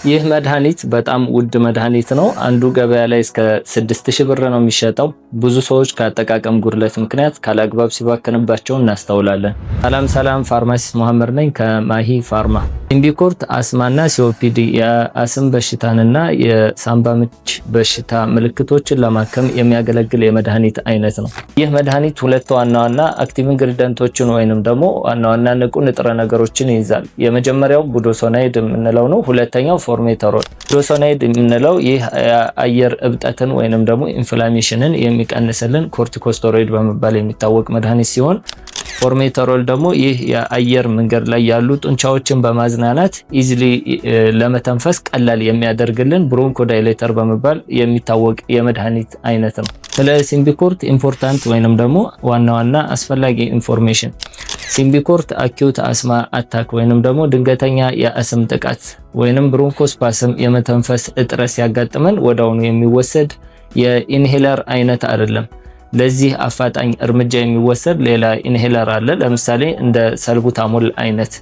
ይህ መድኃኒት በጣም ውድ መድኃኒት ነው። አንዱ ገበያ ላይ እስከ 6000 ብር ነው የሚሸጠው። ብዙ ሰዎች ከአጠቃቀም ጉድለት ምክንያት ካላግባብ ሲባከንባቸው እናስተውላለን። ሰላም፣ ፋርማሲስት መሐመድ ነኝ ከማሂ ፋርማ። ሲምቢኮርት አስማና ሲኦፒዲ የአስም በሽታንና የሳምባ ምች በሽታ ምልክቶችን ለማከም የሚያገለግል የመድኃኒት አይነት ነው። ይህ መድኃኒት ሁለት ዋና አክቲቭ ኢንግሪዲየንቶችን ወይንም ደግሞ ዋና ንቁ ንጥረ ነገሮችን ይይዛል። የመጀመሪያው ቡዶሶናይድ የምንለው ነው። ሁለተኛው ፎርሜተሮል። ቡዶሶናይድ የምንለው ይህ የአየር እብጠትን ወይንም ደግሞ ኢንፍላሜሽንን የሚቀንስልን ኮርቲኮስቴሮይድ በመባል የሚታወቅ መድኃኒት ሲሆን ፎርሜተሮል ደግሞ ይህ የአየር መንገድ ላይ ያሉ ጡንቻዎችን በማዝናናት ኢዚሊ ለመተንፈስ ቀላል የሚያደርግልን ብሮንኮዳይሌተር በመባል የሚታወቅ የመድኃኒት አይነት ነው። ስለ ሲምቢኮርት ኢምፖርታንት ወይንም ደግሞ ዋና አስፈላጊ ኢንፎርሜሽን ሲምቢኮርት አኪዩት አስማ አታክ ወይንም ደግሞ ድንገተኛ የአስም ጥቃት ወይንም ብሮንኮስፓስም የመተንፈስ እጥረት ሲያጋጥመን ወዲያውኑ የሚወሰድ የኢንሄለር አይነት አይደለም። ለዚህ አፋጣኝ እርምጃ የሚወሰድ ሌላ ኢንሄለር አለ። ለምሳሌ እንደ ሰልቡታሞል አይነት።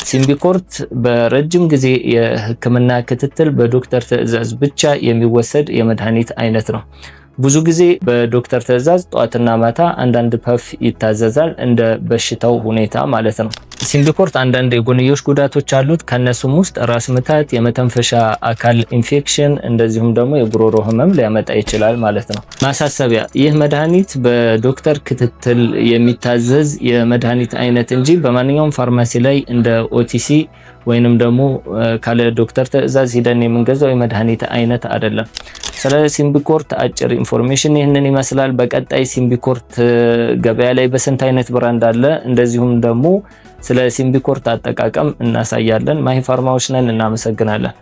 ሲምቢኮርት በረጅም ጊዜ የሕክምና ክትትል በዶክተር ትዕዛዝ ብቻ የሚወሰድ የመድኃኒት አይነት ነው። ብዙ ጊዜ በዶክተር ትዕዛዝ ጧትና ማታ አንዳንድ ፐፍ ይታዘዛል፣ እንደ በሽታው ሁኔታ ማለት ነው። ሲምቢኮርት አንዳንድ የጎንዮሽ ጉዳቶች አሉት። ከነሱም ውስጥ ራስ ምታት፣ የመተንፈሻ አካል ኢንፌክሽን እንደዚሁም ደግሞ የጉሮሮ ህመም ሊያመጣ ይችላል ማለት ነው። ማሳሰቢያ፣ ይህ መድኃኒት በዶክተር ክትትል የሚታዘዝ የመድኃኒት አይነት እንጂ በማንኛውም ፋርማሲ ላይ እንደ ኦቲሲ ወይንም ደግሞ ካለ ዶክተር ትዕዛዝ ሂደን የምንገዛው የመድኃኒት አይነት አይደለም። ስለ ሲምቢኮርት አጭር ኢንፎርሜሽን ይህንን ይመስላል። በቀጣይ ሲምቢኮርት ገበያ ላይ በስንት አይነት ብራንድ አለ እንደዚሁም ደግሞ ስለ ሲምቢኮርት አጠቃቀም እናሳያለን። ማሂ ፋርማዎች ነን። እናመሰግናለን።